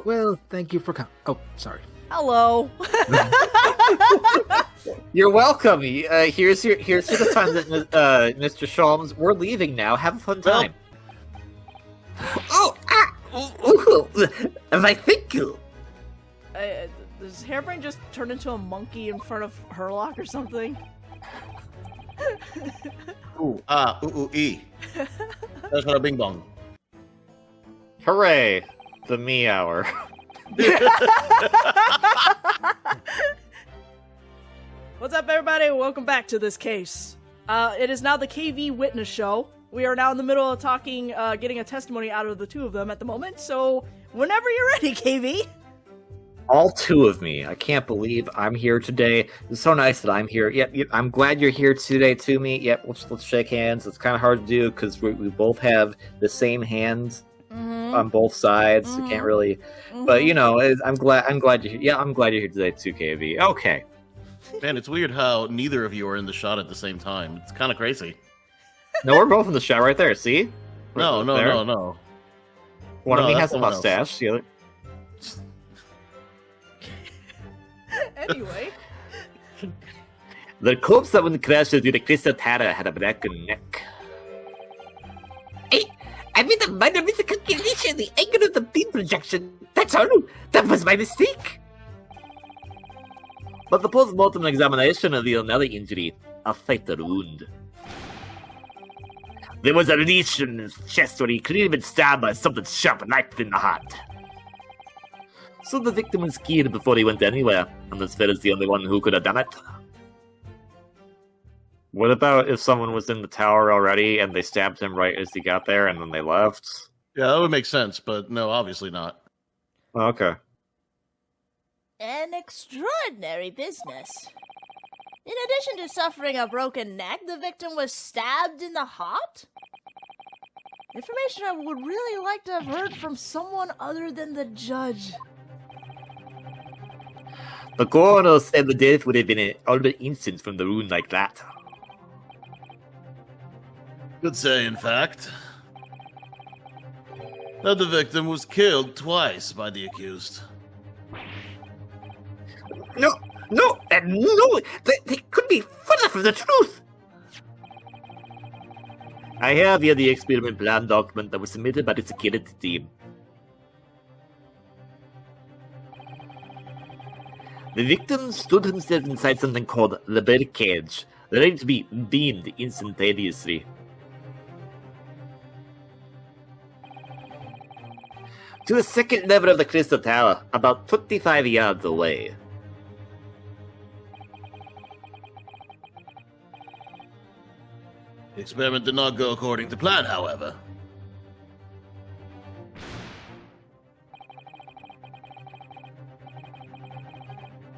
Well, thank you for coming. Oh, sorry. Hello. You're welcome. Here's your time, Mr. Sholmes. We're leaving now. Have a fun time. I thank you. Does Hairbrain just turn into a monkey in front of Herlock or something? E. That's not a bing bong. Hooray! The me hour. What's up, everybody? Welcome back to this case. It is now the KV Witness Show. We are now in the middle of talking, getting a testimony out of the two of them at the moment, so whenever you're ready, KV. All two of me. I can't believe I'm here today. It's so nice that I'm here. Yep, I'm glad you're here today, to me. Yep, let's shake hands. It's kind of hard to do because we both have the same hands on both sides. So can't really. But you know, I'm glad you're here. Yeah, I'm glad you're here today too, KV. Okay. Man, it's weird how neither of you are in the shot at the same time. It's kind of crazy. No, we're both in the shot right there. See? No. One of me has a mustache. The other. Anyway. The corpse that when crashed into the Crystal Tower had a broken neck. Hey, I made a minor miscalculation. The angle of the beam projection. That's all. That was my mistake. But the post-mortem examination revealed another injury, a fatal wound. There was a lesion in his chest where he could have been stabbed by something sharp knifed in the heart. So the victim was killed before he went anywhere, and this fella is the only one who could have done it. What about if someone was in the tower already and they stabbed him right as he got there and then they left? Yeah, that would make sense, but no, obviously not. Oh, okay. An extraordinary business. In addition to suffering a broken neck, the victim was stabbed in the heart? Information I would really like to have heard from someone other than the judge. The coroner said the death would have been an Albert instant from the wound like that. Could say, in fact, that the victim was killed twice by the accused. No, they could be further from the truth. I have here the experiment plan document that was submitted by the security team. The victim stood himself inside something called the bird cage, ready to be beamed instantaneously. To the second level of the Crystal Tower, about 25 yards away. The experiment did not go according to plan, however.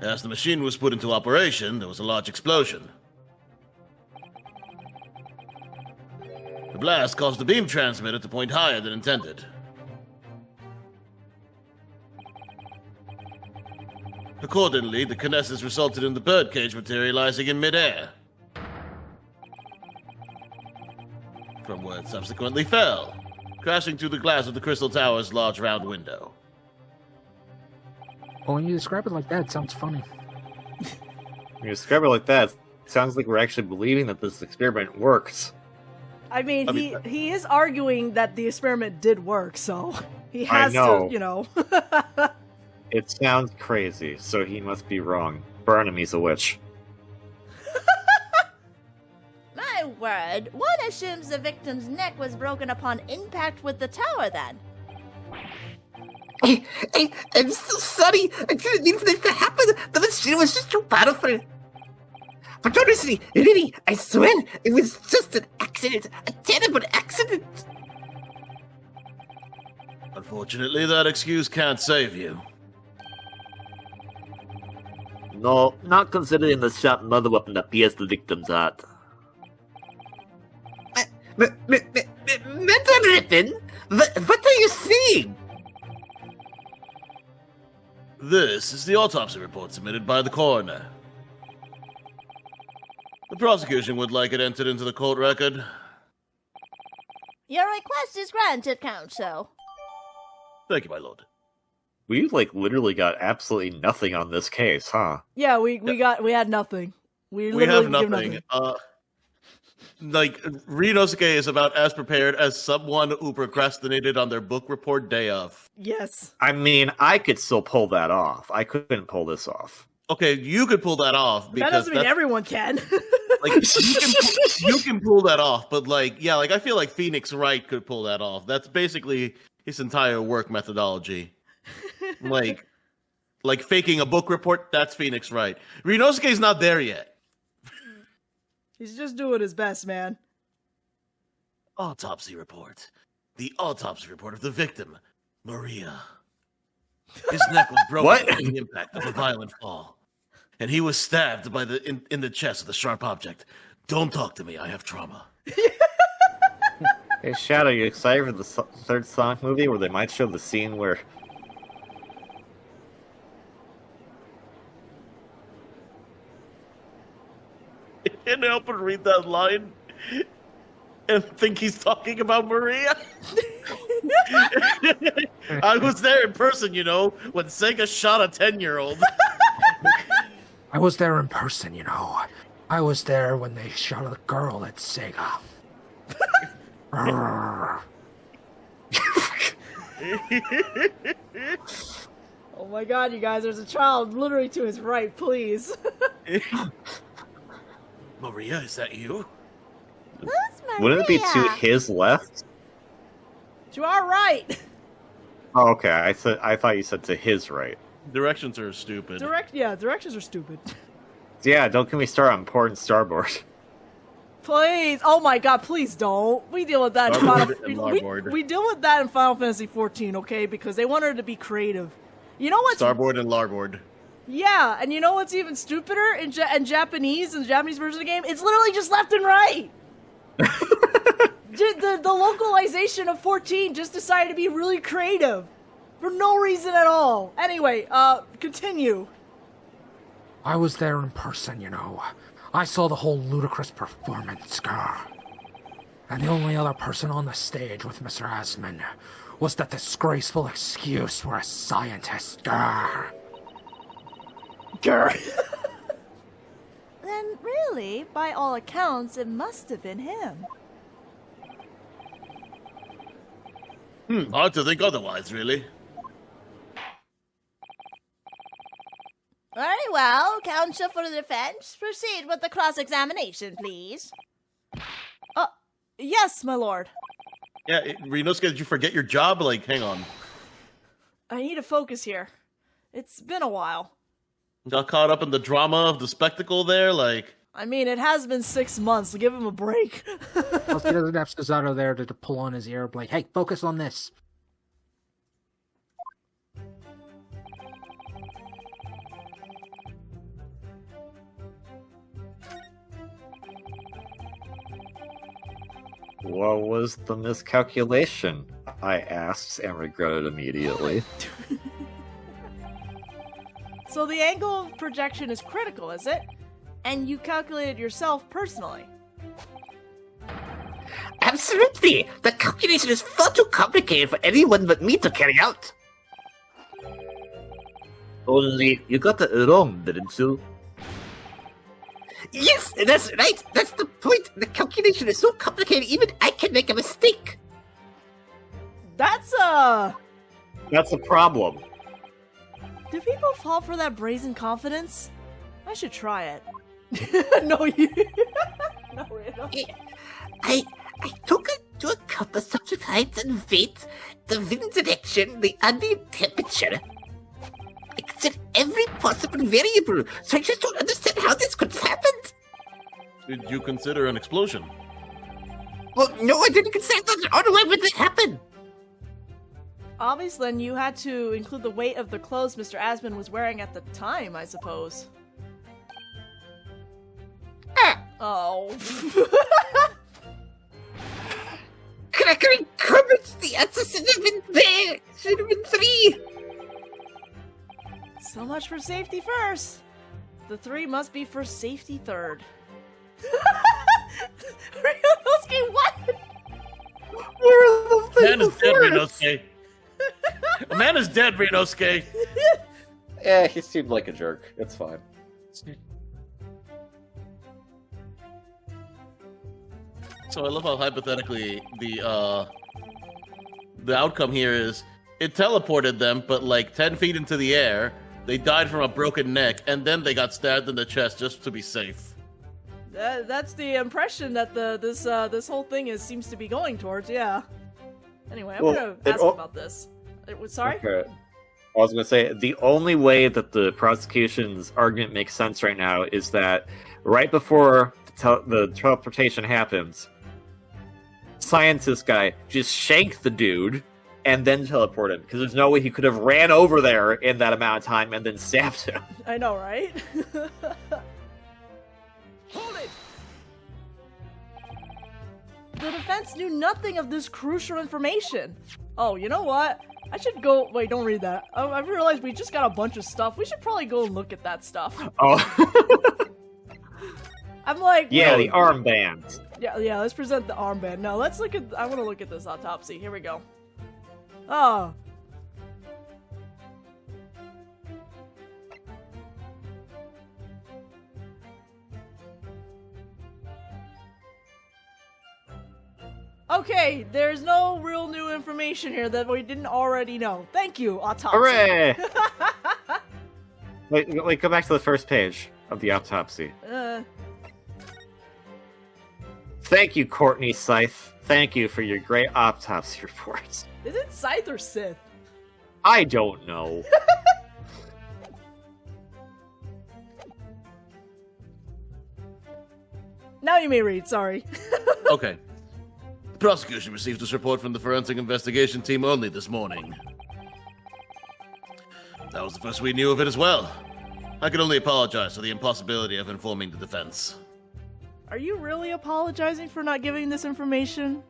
As the machine was put into operation, there was a large explosion. The blast caused the beam transmitter to point higher than intended. Accordingly, the kinesis resulted in the birdcage materializing in midair, from where it subsequently fell, crashing through the glass of the Crystal Tower's large round window. Well, when you describe it like that, it sounds funny. When you describe it like that, it sounds like we're actually believing that this experiment works. I mean, he is arguing that the experiment did work, so he has to, you know. It sounds crazy, so he must be wrong. Burn him, he's a witch. My word, one assumes the victim's neck was broken upon impact with the tower then. I'm so sorry. I didn't mean for this to happen. The machine was just too powerful. But honestly, really, I swear, it was just an accident. A terrible accident. Unfortunately, that excuse can't save you. No, not considering the sharp mother weapon that pierced the victim's heart. Mental Rippin? What are you saying? This is the autopsy report submitted by the coroner. The prosecution would like it entered into the court record. Your request is granted, Counsel. Thank you, my lord. We literally got absolutely nothing on this case, huh? Yeah, we had nothing. We We literally have give nothing. Ryunosuke is about as prepared as someone who procrastinated on their book report day of. Yes. I mean, I could still pull that off. I couldn't pull this off. Okay, you could pull that off because That doesn't mean everyone can. you can pull that off, but I feel like Phoenix Wright could pull that off. That's basically his entire work methodology. like faking a book report, that's Phoenix Wright. Ryunosuke's not there yet. He's just doing his best, man. Autopsy report. The autopsy report of the victim, Maria. His neck was broken What? by the impact of a violent fall, and he was stabbed by in the chest with a sharp object. Don't talk to me. I have trauma. Hey, Shadow, you excited for the third Sonic movie where they might show the scene where... I can't help but read that line and think he's talking about Maria. I was there in person, when Sega shot a 10-year-old. I was there in person, you know. I was there when they shot a girl at Sega. Oh my god, you guys, there's a child literally to his right, please. Maria, is that you? Who's Maria? Wouldn't it be to his left? To our right. Oh, okay. I thought you said to his right. Directions are stupid. Directions are stupid. Yeah, don't get me started on port and starboard. Please, oh my god, please don't. We deal with that in Starboard Final and larboard. we deal with that in Final Fantasy 14, okay? Because they wanted to be creative. You know what's Starboard and larboard. Yeah, and you know what's even stupider in Japanese, in the Japanese version of the game? It's literally just left and right. the localization of 14 just decided to be really creative for no reason at all. Anyway, continue. I was there in person, you know. I saw the whole ludicrous performance, girl. And the only other person on the stage with Mr. Asman was that disgraceful excuse for a scientist, girl. Grr. Then really, by all accounts, it must have been him. Hard to think otherwise, really. Very well, counsel for the defense. Proceed with the cross-examination, please. Yes, my lord. Yeah, Ryunosuke, did you forget your job? Hang on. I need to focus here. It's been a while. Got caught up in the drama of the spectacle there, I mean, it has been 6 months. So give him a break. Plus, he doesn't have Cesaro there to pull on his ear, like, hey, focus on this. What was the miscalculation? I asked and regretted immediately. So the angle of projection is critical, is it? And you calculated yourself personally. Absolutely! The calculation is far too complicated for anyone but me to carry out. Only, you got it wrong, didn't you? Yes, that's right! That's the point! The calculation is so complicated, even I can make a mistake! That's a problem. Do people fall for that brazen confidence? I should try it. No, you. No, really. I took into account the subject height and weight, the wind direction, the ambient temperature. I considered every possible variable, so I just don't understand how this could have happened. Did you consider an explosion? Well, no, I didn't consider that. I don't know why would that happen. Obviously, then you had to include the weight of the clothes Mr. Asman was wearing at the time, I suppose. Oh. Crackering comments, the answer should have been there. Should have been 3. So much for safety first. The 3 must be for safety third. Ryunosuke, what? Where are the things? Man is dead, Ryunosuke. A man is dead, Ryunosuke. Yeah, he seemed like a jerk. It's fine. So I love how hypothetically the outcome here is it teleported them, but like 10 feet into the air, they died from a broken neck, and then they got stabbed in the chest just to be safe. That's the impression that this whole thing seems to be going towards. Yeah. Anyway, I'm gonna ask about this. Sorry. Okay. I was going to say, the only way that the prosecution's argument makes sense right now is that right before the teleportation happens, scientist guy just shanked the dude and then teleported, because there's no way he could have ran over there in that amount of time and then stabbed him. I know, right? Hold it! The defense knew nothing of this crucial information. Oh, you know what? I should go. Wait, don't read that. I realized we just got a bunch of stuff. We should probably go and look at that stuff. Oh. I'm like, Yeah, wait. the armband. Yeah, let's present the armband. No, let's look at. I want to look at this autopsy. Here we go. Oh. Okay, there's no real new information here that we didn't already know. Thank you, autopsy. Hooray! Wait, go back to the first page of the autopsy. Thank you, Courtney Scythe. Thank you for your great autopsy report. Is it Scythe or Sith? I don't know. Now you may read, sorry. Okay. The prosecution received this report from the forensic investigation team only this morning. That was the first we knew of it as well. I can only apologize for the impossibility of informing the defense. Are you really apologizing for not giving this information?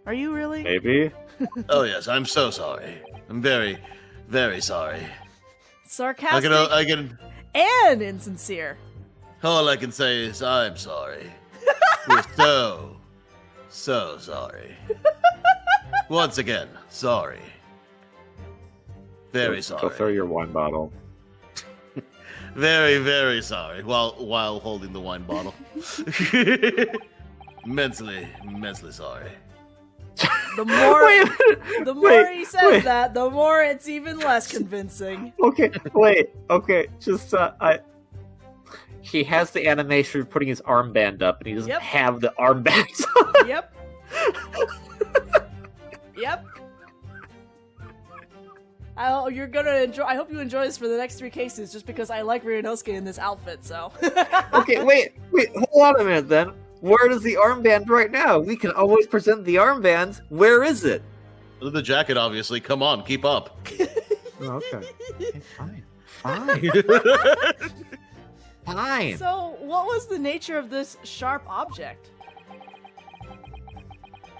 Are you really? Maybe? Oh yes, I'm so sorry. I'm very, very sorry. Sarcastic I can. and insincere. All I can say is I'm sorry. We're so sorry. Once again, sorry. Very sorry. Go throw your wine bottle. Very, very sorry. While holding the wine bottle. Immensely sorry. The more, the more he says wait. that, the more it's even less convincing. Okay, just, he has the animation of putting his armband up, and he doesn't Yep. have the armband on. Yep. Yep. You're gonna enjoy. I hope you enjoy this for the next 3 cases, just because I like Ryunosuke in this outfit. So. Okay, wait, hold on a minute then. Where is the armband right now? We can always present the armband. Where is it? The jacket, obviously. Come on, keep up. Oh, okay. Fine. Fine. So, what was the nature of this sharp object?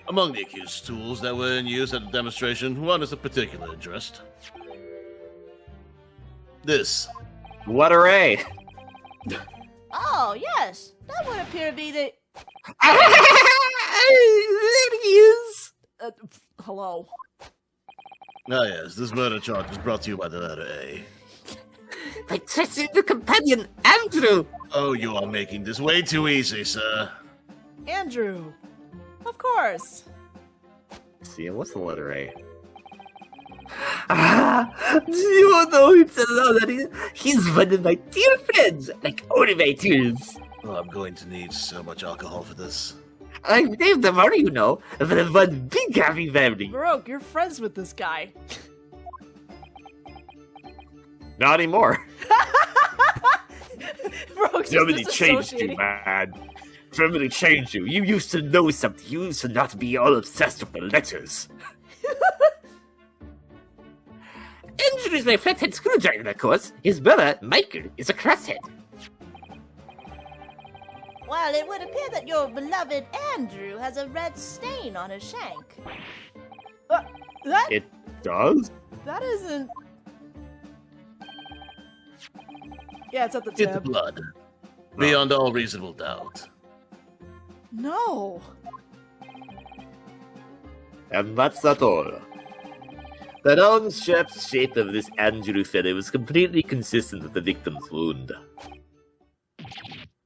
Among the accused's tools that were in use at the demonstration, one is of particular interest. This. Letter A. Oh, yes. That would appear to be the... Ladies. Hello. Ah yes, this murder charge is brought to you by the letter A. My trusted new companion, Andrew. Oh, you are making this way too easy, sir. Andrew. Of course. See, what's the letter A? Do you know him to know that he's one of my dear friends, like only my tears. Oh, I'm going to need so much alcohol for this. I've named them all, you know, for one big happy family. Baroque, you're friends with this guy. Not anymore. Baroque's Somebody just changed you, disassociating. man. Somebody changed you. You used to know something. You used to not be all obsessed with the letters. Andrew is my flathead screwdriver, of course. His brother, Michael, is a crosshead. Well, it would appear that your beloved Andrew has a red stain on his shank. That It does? that isn't. Yeah, it's at the It's tip. blood. Beyond all reasonable doubt. No. And that's not all. The round-shaped shape of this Andrew feather was completely consistent with the victim's wound.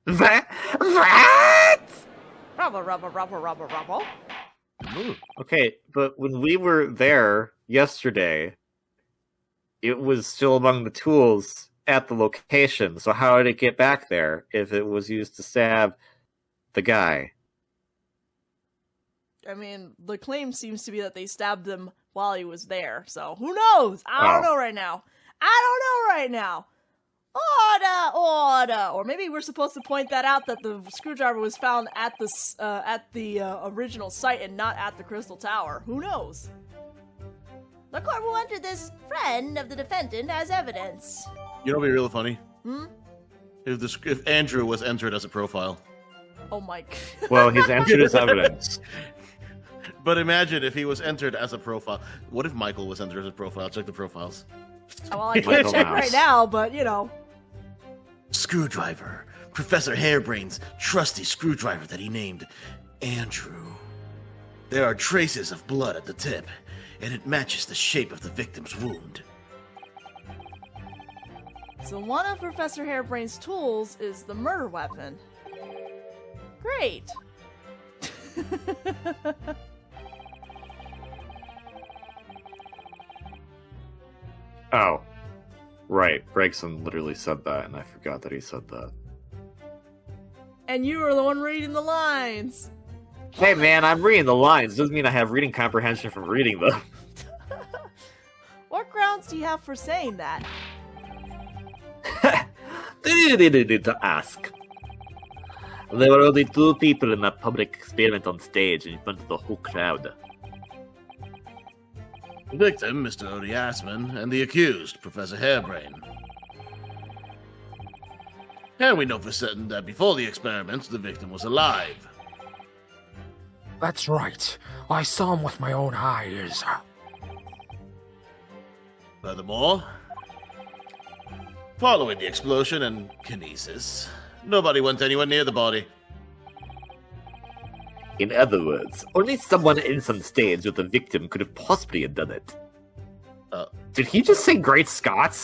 What? Rubble. Okay, but when we were there yesterday, it was still among the tools at the location, so how did it get back there if it was used to stab the guy? I mean, the claim seems to be that they stabbed him while he was there, so who knows? I don't know right now. Order! Or maybe we're supposed to point that out, that the screwdriver was found at the original site and not at the Crystal Tower. Who knows? The court will enter this friend of the defendant as evidence. You know what'd be really funny? Hmm? If Andrew was entered as a profile. Oh my god. Well, he's entered as evidence. But imagine if he was entered as a profile. What if Michael was entered as a profile? Check the profiles. Well, I can't Michael check Mouse. right now, but you know. Screwdriver. Professor Hairbrain's trusty screwdriver that he named Andrew. There are traces of blood at the tip, and it matches the shape of the victim's wound. So one of Professor Hairbrain's tools is the murder weapon. Great. Oh. Right, Gregson literally said that, and I forgot that he said that. And you were the one reading the lines. Hey man, I'm reading the lines. Doesn't mean I have reading comprehension from reading them. What grounds do you have for saying that? To ask. There were only 2 people in that public experiment on stage in front of the whole crowd. The victim, Mr. Odie Assman, and the accused, Professor Hairbrain. And we know for certain that before the experiment, the victim was alive. That's right. I saw him with my own eyes. Furthermore, following the explosion and kinesis, nobody went anywhere near the body. In other words, only someone else on stage with the victim could have possibly have done it. Did he just say Great Scott?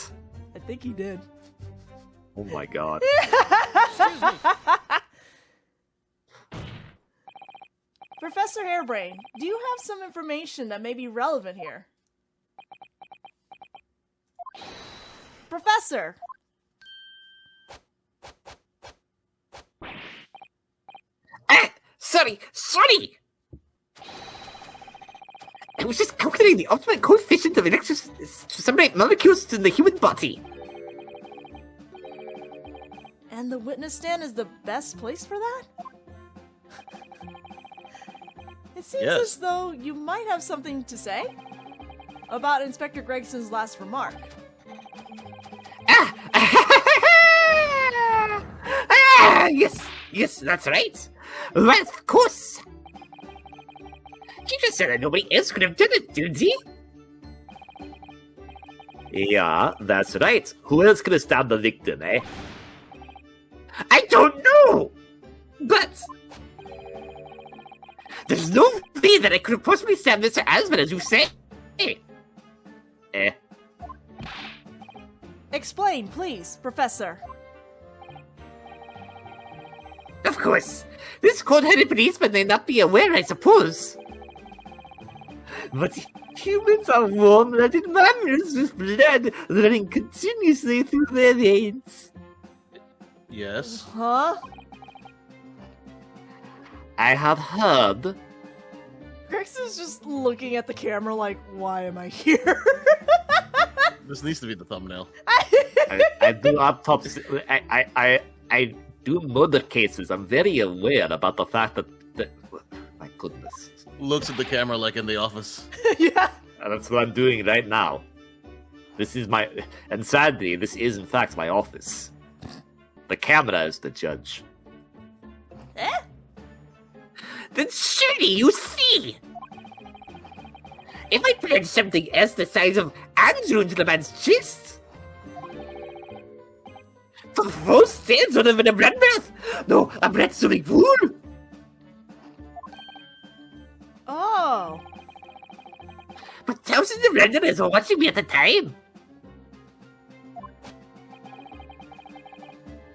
I think he did. Oh my god. Professor Hairbrain, do you have some information that may be relevant here? Professor! Sorry! I was just calculating the ultimate coefficient of XTRSunburn molecules in the human body. And the witness stand is the best place for that? It seems Yes. as though you might have something to say about Inspector Gregson's last remark. Yes, that's right. Well, of course. He just said that nobody else could have done it, didn't he? Yeah, that's right. Who else could have stabbed the victim, eh? I don't know! But... there's no way that I could have possibly stabbed Mr. Asman, as you say. Explain, please, Professor. Of course. This cold-headed policeman may not be aware, I suppose. But humans are warm-blooded mammals with blood running continuously through their veins. Yes. Huh? I have heard. Gregson's just looking at the camera like, why am I here? This needs to be the thumbnail. I do autopsy. I do murder cases. I'm very aware about the fact that my goodness. Looks at the camera like in The Office. Yeah. That's what I'm doing right now. This is my... And sadly, this is in fact my office. The camera is the judge. Then surely you see! If I plunged something else the size of Andrew into the man's chest... the whole stands on him in a bloodbath! No, a blood-soaked pool! Oh. But thousands of randomers were watching me at the time.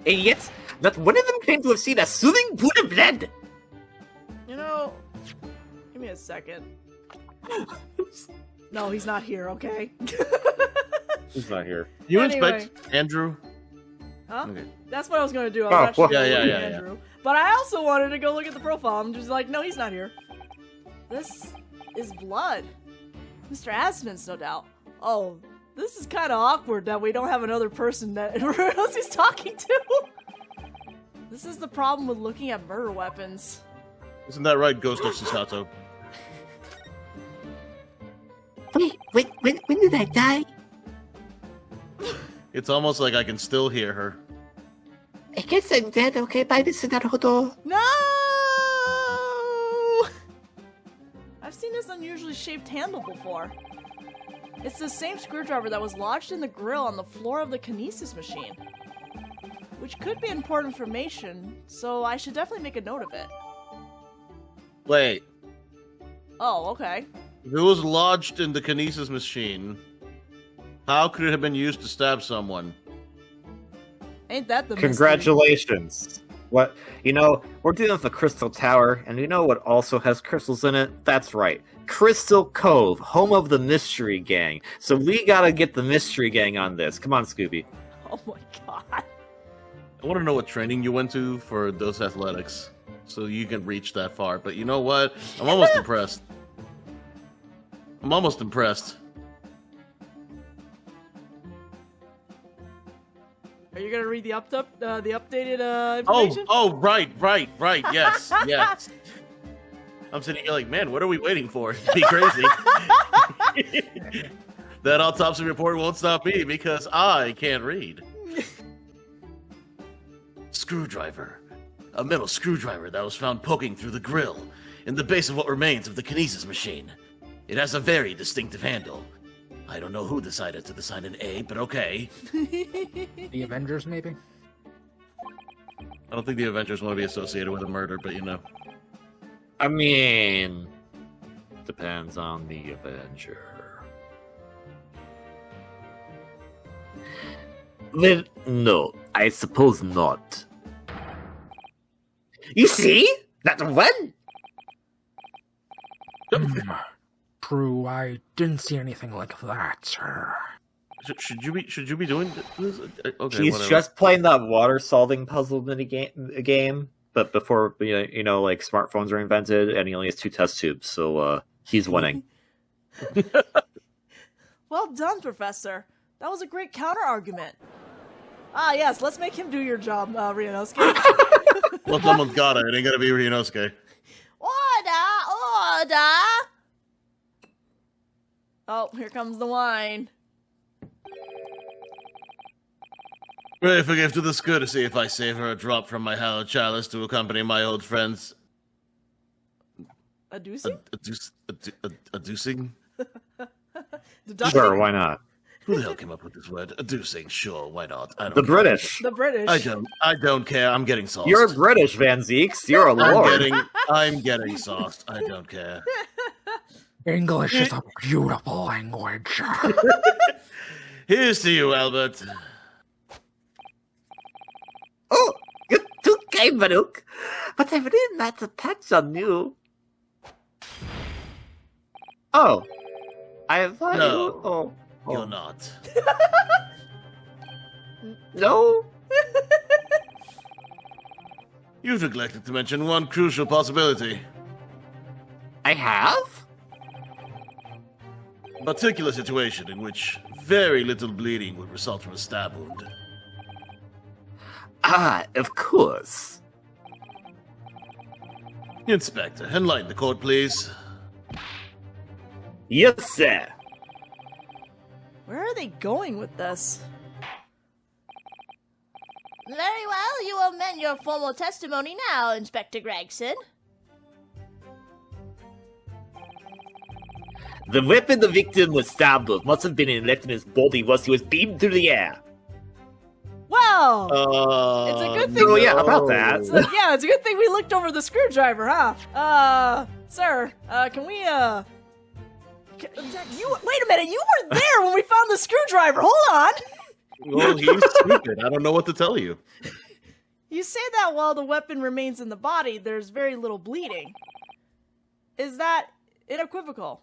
And yet, not one of them claimed to have seen a swimming pool of blood. You know, give me a second. No, he's not here, okay? He's not here. You Anyway. inspect Andrew? Huh? Okay. That's what I was going to do. I was actually well, going to yeah, look yeah, at yeah. Andrew. But I also wanted to go look at the profile. I'm just like, no, he's not here. This is blood. Mr. Asmon's, no doubt. Oh, this is kind of awkward that we don't have another person that everyone else he's talking to. This is the problem with looking at murder weapons. Isn't that right, Ghost of Susato? Wait, when did I die? It's almost like I can still hear her. I guess I'm dead. Okay, bye, Mr. Naruto. No! I've seen this unusually shaped handle before. It's the same screwdriver that was lodged in the grill on the floor of the kinesis machine. Which could be important information, so I should definitely make a note of it. Wait. Oh, okay. If it was lodged in the kinesis machine, how could it have been used to stab someone? Ain't that the mystery? Congratulations. What? You know, we're dealing with the Crystal Tower, and you know what also has crystals in it? That's right. Crystal Cove, home of the Mystery Gang. So we gotta get the Mystery Gang on this. Come on, Scooby. Oh my god. I want to know what training you went to for those athletics, so you can reach that far. But you know what? I'm almost impressed. I'm almost impressed. Are you gonna read the updated information? Right, yes, yes. I'm sitting here like, man, what are we waiting for? It'd be crazy. That autopsy report won't stop me because I can't read. Screwdriver. A metal screwdriver that was found poking through the grill in the base of what remains of the kinesis machine. It has a very distinctive handle. I don't know who decided to assign an A, but okay. The Avengers, maybe? I don't think the Avengers want to be associated with a murder, but you know. I mean, depends on the Avenger. Well, no, I suppose not. You see? That one? True, I didn't see anything like that, sir. Should you be doing this? Okay, He's whatever. just playing that water solving puzzle mini game, but before you know, like smartphones were invented, and he only has 2 test tubes, so he's winning. Well done, Professor. That was a great counter-argument. Ah, yes, let's make him do your job, Ryunosuke. Well, someone's got it. It ain't gonna be Ryunosuke. Order! Oh, here comes the wine. Pray forgive to this courtesy if I save her a drop from my hallowed chalice to accompany my old friends. Adducing? Adducing? Deducting? Sure, why not? Who the hell came up with this word? Adducing, sure, why not? I don't The care. British. The British. I don't care. I'm getting sauced. You're British, Van Zeeks. You're a lord. I'm getting sauced. I don't care. English is a beautiful language. Here's to you, Albert. Oh, you're too kind, Baruch. But I really not to touch on you. Oh, I thought No. you. Oh, You're not. no. You've neglected to mention one crucial possibility. I have? A particular situation in which very little bleeding would result from a stab wound. Ah, of course. Inspector, enlighten the court, please. Yes, sir. Where are they going with this? Very well, you amend your formal testimony now, Inspector Gregson. The weapon the victim was stabbed with must have been left in his body whilst he was beamed through the air. Well, it's a good thing. Oh, yeah, about that. It's a good thing we looked over the screwdriver, huh? Sir, can we, wait a minute, you were there when we found the screwdriver, hold on! Well, he's stupid. I don't know what to tell you. You say that while the weapon remains in the body, there's very little bleeding. Is that unequivocal?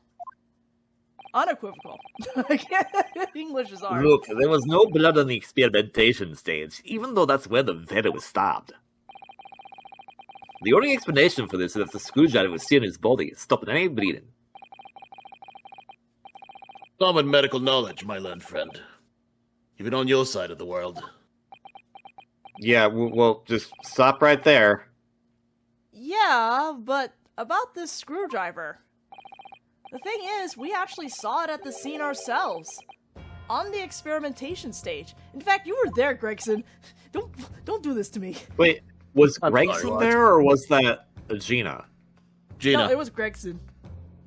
English is hard. Look, there was no blood on the experimentation stage, even though that's where the vendor was stabbed. The only explanation for this is that the screwdriver was still in his body, stopping any bleeding. Common medical knowledge, my learned friend. Even on your side of the world. Yeah, well, just stop right there. Yeah, but about this screwdriver. The thing is, we actually saw it at the scene ourselves. On the experimentation stage. In fact, you were there, Gregson. Don't do this to me. Wait, was I'm Gregson sorry, there, or was that Gina? Gina. No, it was Gregson.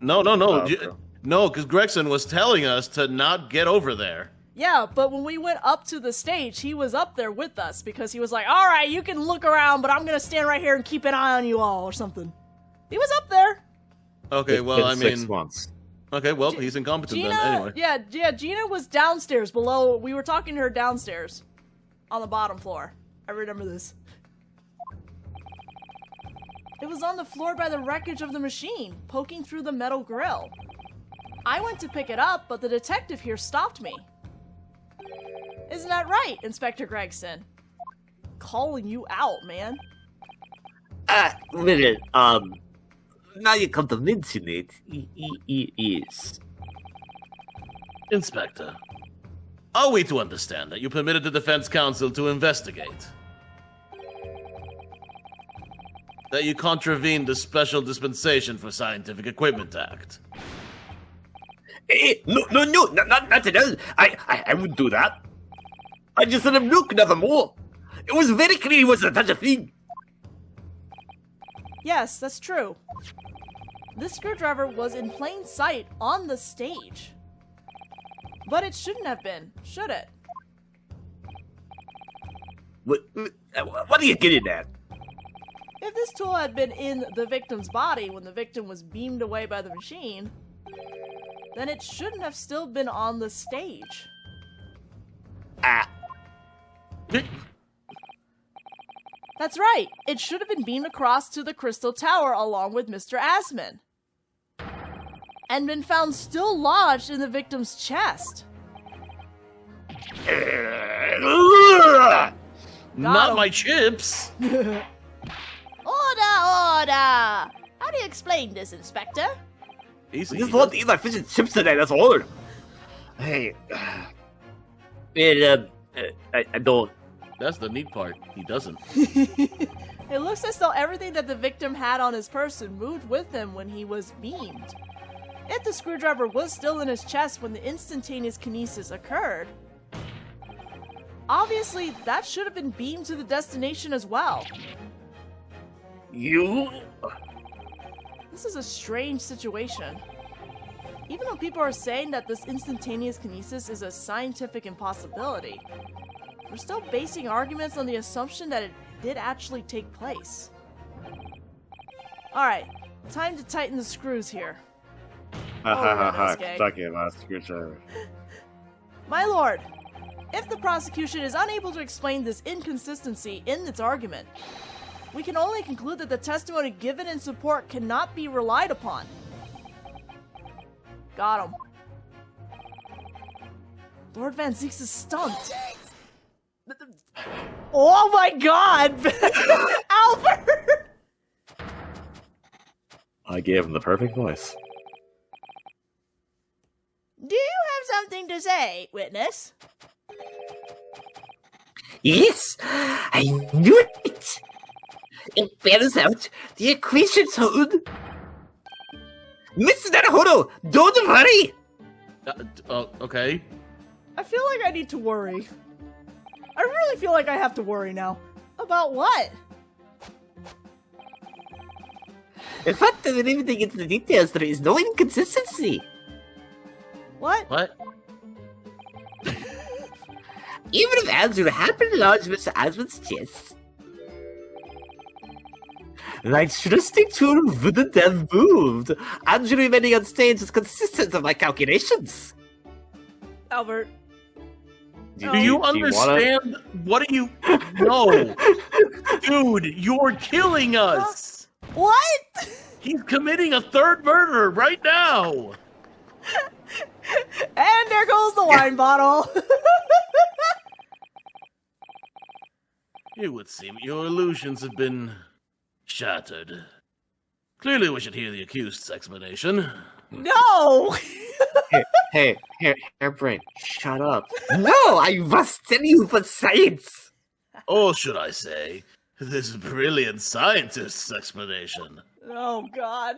No. okay. No, because Gregson was telling us to not get over there. Yeah, but when we went up to the stage, he was up there with us because he was like, alright, you can look around, but I'm gonna stand right here and keep an eye on you all, or something. He was up there. Okay, well, I mean... 6 months. Okay, well, he's incompetent Gina, then, anyway. yeah, Gina was downstairs below. We were talking to her downstairs on the bottom floor. I remember this. It was on the floor by the wreckage of the machine, poking through the metal grill. I went to pick it up, but the detective here stopped me. Isn't that right, Inspector Gregson? Calling you out, man. Now you come to mention it, yes. Inspector, are we to understand that you permitted the defense counsel to investigate? That you contravened the Special Dispensation for Scientific Equipment Act? No, not at all. I wouldn't do that. I just said, look, nothing more. It was very clear it wasn't such a thing. Yes, that's true. This screwdriver was in plain sight on the stage. But it shouldn't have been, should it? What are you getting at? If this tool had been in the victim's body when the victim was beamed away by the machine, then it shouldn't have still been on the stage. That's right, it should have been beamed across to the Crystal Tower along with Mr. Asman. And been found still lodged in the victim's chest. Not my chips! Order, order! How do you explain this, Inspector? Easy. I just want to eat my fish and chips today, that's all. Hey, I don't. That's the neat part. He doesn't. It looks as though everything that the victim had on his person moved with him when he was beamed. If the screwdriver was still in his chest when the instantaneous kinesis occurred, obviously that should have been beamed to the destination as well. You? This is a strange situation. Even though people are saying that this instantaneous kinesis is a scientific impossibility, we're still basing arguments on the assumption that it did actually take place. Alright, time to tighten the screws here. Kentucky last screwdriver. My lord, if the prosecution is unable to explain this inconsistency in its argument, we can only conclude that the testimony given in support cannot be relied upon. Got him. Lord Van Zeeks is stumped. Oh my god! Albert! I gave him the perfect voice. Do you have something to say, witness? Yes, I knew it. It bears out the equations hold. Mr. Naruhodo, don't worry. Okay. I feel like I need to worry. I really feel like I have to worry now. About what? In fact, when everything into the details, there is no inconsistency. What? What? Even if Andrew had been enlarged Mr. Asmon's chest, the interesting tool wouldn't have moved. Andrew remaining on stage is consistent with my calculations. Albert. Do you understand? What do you? No, dude, you're killing us. What? He's committing a third murder right now. And there goes the wine bottle. It would seem your illusions have been shattered. Clearly, we should hear the accused's explanation. No! Hey, Hairbrain, shut up. No, I must tell you for science. Or should I say, this brilliant scientist's explanation. Oh, God.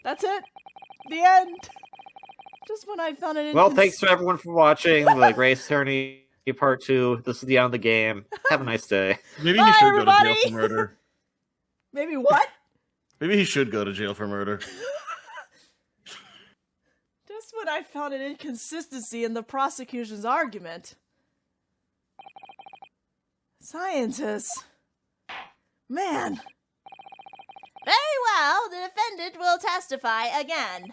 That's it. The end. Just when I found it. Well, thanks to everyone for watching the Grace Attorney Part 2. This is the end of the game. Have a nice day. Maybe Bye, he should everybody. go to jail for murder. Maybe what? Maybe he should go to jail for murder. Just when I found an inconsistency in the prosecution's argument. Scientists. Man. Very well, the defendant will testify again.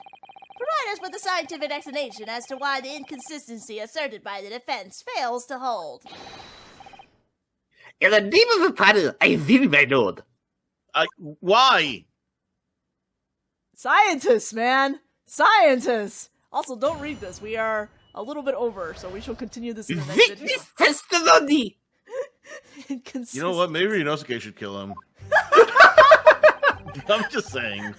Provide us with a scientific explanation as to why the inconsistency asserted by the defense fails to hold. In the name of the panel, I will, my lord. Why? Scientists, man. Scientists. Also, don't read this. We are a little bit over, so we shall continue this in the next video. Witness testimony. You know what? Maybe Inosuke should kill him. I'm just saying.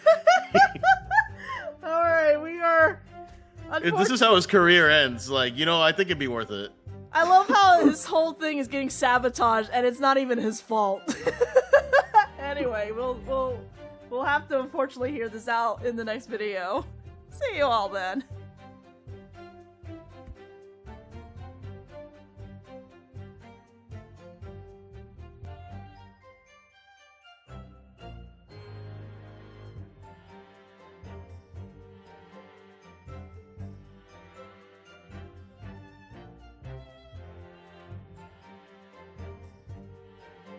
Alright, we are... If this is how his career ends, like, I think it'd be worth it. I love how his whole thing is getting sabotaged, and it's not even his fault. Anyway, we'll have to unfortunately hear this out in the next video. See you all then.